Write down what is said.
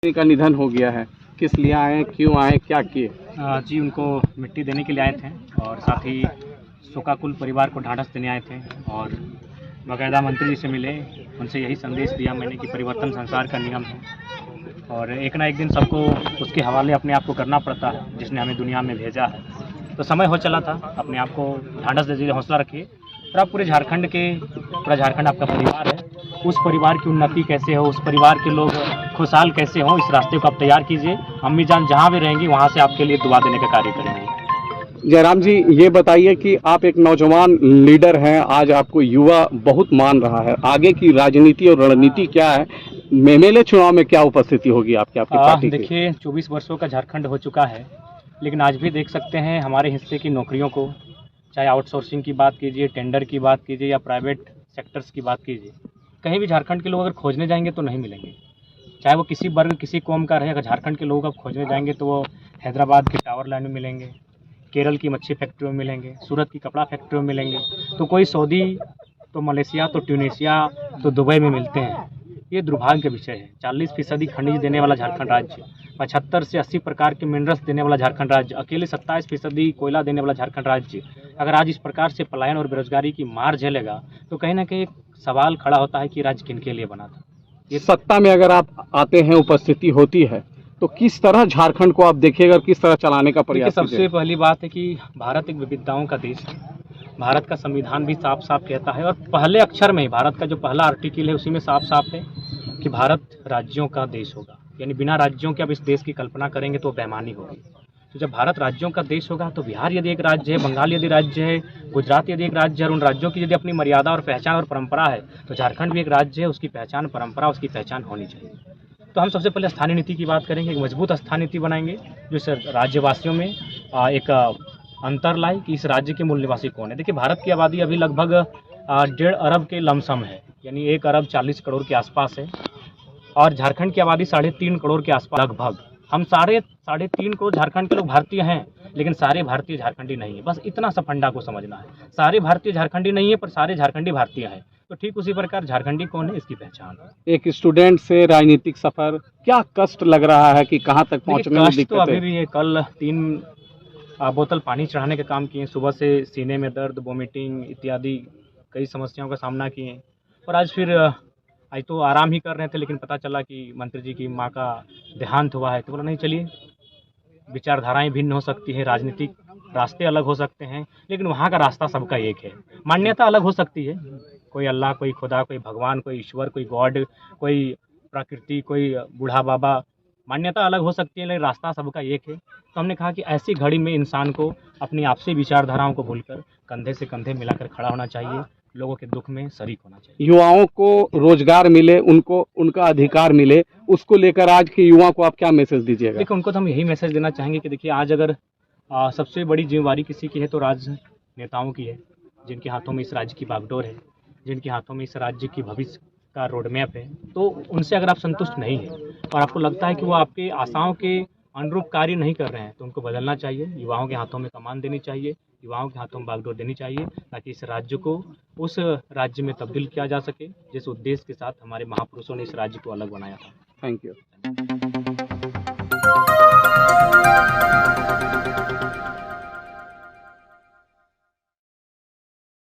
का निधन हो गया है, किस लिए आए, क्यों आए, क्या किए? जी, उनको मिट्टी देने के लिए आए थे और साथ ही शोकाकुल परिवार को ढाढ़स देने आए थे और बाकायदा मंत्री जी से मिले, उनसे यही संदेश दिया मैंने कि परिवर्तन संसार का नियम है और एक ना एक दिन सबको उसके हवाले अपने आप को करना पड़ता है जिसने हमें दुनिया में भेजा है। तो समय हो चला था, अपने आप को ढाढ़स दे दीजिए, हौसला रखिए और आप पूरा झारखंड आपका परिवार है, उस परिवार की उन्नति कैसे हो, उस परिवार के लोग खुशहाल कैसे हों, इस रास्ते को आप तैयार कीजिए। अम्मी जान जहाँ भी रहेंगी वहाँ से आपके लिए दुआ देने का कार्य करेंगे। जयराम जी, ये बताइए कि आप एक नौजवान लीडर हैं, आज आपको युवा बहुत मान रहा है, आगे की राजनीति और रणनीति क्या है? एमएलए चुनाव में क्या उपस्थिति होगी आपकी पार्टी की? देखिए, 24 वर्षों का झारखंड हो चुका है, लेकिन आज भी देख सकते हैं हमारे हिस्से की नौकरियों को, चाहे आउटसोर्सिंग की बात कीजिए, टेंडर की बात कीजिए या प्राइवेट सेक्टर्स की बात कीजिए, कहीं भी झारखंड के लोग अगर खोजने जाएंगे तो नहीं मिलेंगे। चाहे वो किसी वर्ग, किसी कौम का रहे, अगर झारखंड के लोग अब खोजने जाएंगे तो वो हैदराबाद की टावर लाइन में मिलेंगे, केरल की मच्छी फैक्ट्री में मिलेंगे, सूरत की कपड़ा फैक्ट्री में मिलेंगे, तो कोई सऊदी, तो मलेशिया, तो ट्यूनीशिया, तो दुबई में मिलते हैं। ये दुर्भाग्य का विषय है। 40% खनिज देने वाला झारखंड राज्य, 75 से 80 प्रकार के मिनरल्स देने वाला झारखंड राज्य, अकेले 27% कोयला देने वाला झारखंड राज्य, अगर आज इस प्रकार से पलायन और बेरोजगारी की मार झेलेगा तो कहीं ना कहीं एक सवाल खड़ा होता है कि राज्य किनके लिए बना था। ये सत्ता में अगर आप आते हैं, उपस्थिति होती है, तो किस तरह झारखंड को आप देखिएगा, किस तरह चलाने का प्रयास कीजिएगा? सबसे पहली बात है कि भारत एक विविधताओं का देश है। भारत का संविधान भी साफ साफ कहता है और पहले अक्षर में ही भारत का जो पहला आर्टिकल है उसी में साफ साफ है कि भारत राज्यों का देश होगा, यानी बिना राज्यों के आप इस देश की कल्पना करेंगे तो बेईमानी होगी। तो जब भारत राज्यों का देश होगा तो बिहार यदि एक राज्य है, बंगाल यदि राज्य है, गुजरात यदि एक राज्य है और उन राज्यों की यदि अपनी मर्यादा और पहचान और परंपरा है, तो झारखंड भी एक राज्य है, उसकी पहचान, परंपरा, उसकी पहचान होनी चाहिए। तो हम सबसे पहले स्थानीय नीति की बात करेंगे, एक मजबूत स्थानीय नीति बनाएंगे जो इस राज्यवासियों में एक अंतर लाए कि इस राज्य के मूल निवासी कौन है। देखिए, भारत की आबादी अभी लगभग 1.5 अरब के लमसम है, यानी 1 अरब 40 करोड़ के आसपास है और झारखंड की आबादी 3.5 करोड़ के आसपास लगभग। हम 3.5 करोड़ झारखंड के लोग भारतीय हैं, लेकिन सारे भारतीय झारखंडी नहीं है। बस इतना सा फंडा को समझना है, सारे भारतीय झारखंडी नहीं है पर सारे झारखंडी भारतीय हैं। तो ठीक उसी प्रकार झारखंडी कौन है, इसकी पहचान है। एक स्टूडेंट से राजनीतिक सफर, क्या कष्ट लग रहा है कि कहाँ तक पहुँचने में दिक्कत तो अभी भी है। कल 3 बोतल पानी चढ़ाने का काम किए, सुबह से सीने में दर्द, वोमिटिंग इत्यादि कई समस्याओं का सामना किए और आज फिर आज तो आराम ही कर रहे थे, लेकिन पता चला कि मंत्री जी की माँ का देहांत हुआ है। तो बोला नहीं, चलिए, विचारधाराएं भिन्न हो सकती हैं, राजनीतिक रास्ते अलग हो सकते हैं, लेकिन वहाँ का रास्ता सबका एक है। मान्यता अलग हो सकती है, कोई अल्लाह, कोई खुदा, कोई भगवान, कोई ईश्वर, कोई गॉड, कोई प्रकृति, कोई बूढ़ा बाबा, मान्यता अलग हो सकती है, लेकिन रास्ता सबका एक है। तो हमने कहा कि ऐसी घड़ी में इंसान को अपनी आपसी विचारधाराओं को भूलकर कंधे से कंधे मिलाकर खड़ा होना चाहिए, लोगों के दुख में शरीक होना चाहिए। युवाओं को रोजगार मिले, उनको उनका अधिकार मिले, उसको लेकर आज के युवा को आप क्या मैसेज दीजिएगा? देखिए, उनको तो हम यही मैसेज देना चाहेंगे कि देखिए, आज अगर सबसे बड़ी जिम्मेवारी किसी की है तो राजनेताओं की है, जिनके हाथों में इस राज्य की बागडोर है, जिनके हाथों में इस राज्य की भविष्य का रोड मैप है। तो उनसे अगर आप संतुष्ट नहीं हैं और आपको लगता है कि वो आपके आशाओं के अनुरूप कार्य नहीं कर रहे हैं, तो उनको बदलना चाहिए। युवाओं के हाथों में कमान देनी चाहिए, युवाओं के हाथों में बागडोर देनी चाहिए, ताकि इस राज्य को उस राज्य में तब्दील किया जा सके जिस उद्देश्य के साथ हमारे महापुरुषों ने इस राज्य को अलग बनाया था। Thank you.